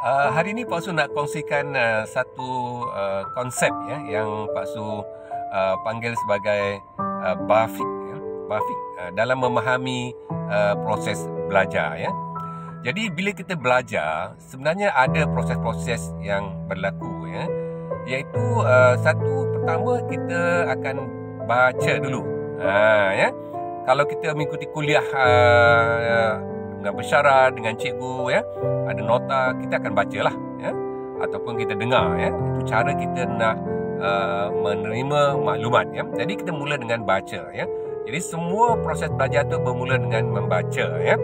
Hari ini Pak Su nak kongsikan satu konsep ya, yang Pak Su panggil sebagai BAFIK ya. BAFIK dalam memahami proses belajar ya. Jadi bila kita belajar, sebenarnya ada proses-proses yang berlaku ya. Iaitu satu, pertama kita akan baca dulu. Ya. Kalau kita mengikuti kuliah dengan bersyarat dengan cikgu ya, ada nota, kita akan bacalah ya, ataupun kita dengar ya. Itu cara kita nak menerima maklumat ya. Jadi kita mula dengan baca ya. Jadi semua proses belajar tu bermula dengan membaca ya.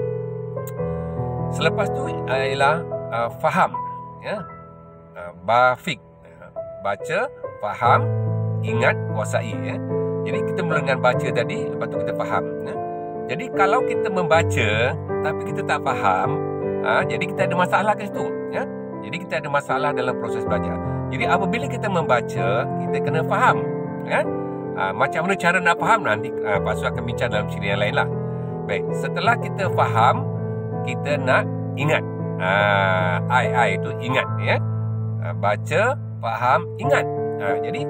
Selepas tu ialah faham ya. BAFIK, baca, faham, ingat, kuasai ya. Jadi kita mula dengan baca tadi, lepas tu kita faham ya. Jadi kalau kita membaca tapi kita tak faham, jadi kita ada masalah kat situ ya. Jadi kita ada masalah dalam proses belajar. Jadi apabila kita membaca, kita kena faham ya. Macam mana cara nak faham, nanti Pak Su akan bincang dalam siri yang lain lah. Baik, setelah kita faham, kita nak ingat. I itu ingat ya. Baca, faham, ingat. Jadi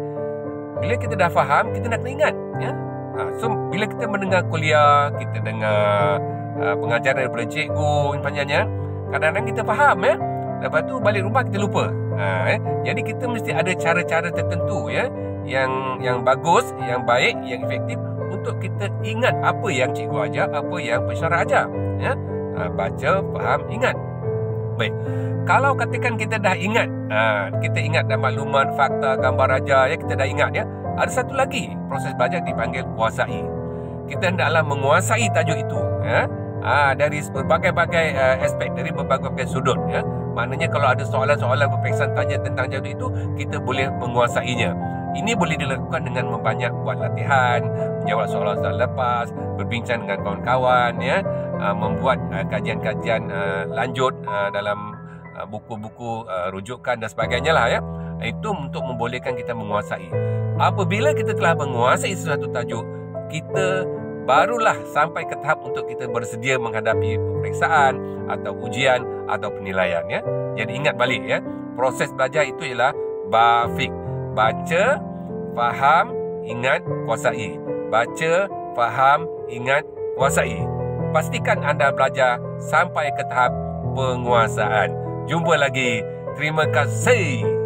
bila kita dah faham, kita nak kena ingat ya. So bila kita mendengar kuliah, kita dengar pengajaran daripada cikgu panjangnya, kadang-kadang kita faham ya. Lepas tu balik rumah kita lupa. Jadi kita mesti ada cara-cara tertentu ya, yang bagus, yang baik, yang efektif untuk kita ingat apa yang cikgu ajar, apa yang pensyarah ajar ya. Baca, faham, ingat. Baik. Kalau katakan kita dah ingat, kita ingat dah maklumat, fakta, gambar ajar ya, kita dah ingat ya. Ada satu lagi proses belajar dipanggil kuasai. Kita hendaklah menguasai tajuk itu ya. Dari berbagai-bagai aspek, dari berbagai-bagai sudut ya. Maknanya kalau ada soalan-soalan peperiksaan tanya tentang tajuk itu, kita boleh menguasainya. Ini boleh dilakukan dengan membanyak buat latihan, menjawab soalan-soalan lepas, berbincang dengan kawan-kawan ya, membuat kajian-kajian lanjut dalam buku-buku rujukan dan sebagainya lah ya. Itu untuk membolehkan kita menguasai. Apabila kita telah menguasai sesuatu tajuk, kita barulah sampai ke tahap untuk kita bersedia menghadapi peperiksaan atau ujian atau penilaian ya. Jadi ingat balik ya, proses belajar itu ialah BAFIK. Baca, faham, ingat, kuasai. Baca, faham, ingat, kuasai. Pastikan anda belajar sampai ke tahap penguasaan. Jumpa lagi. Terima kasih.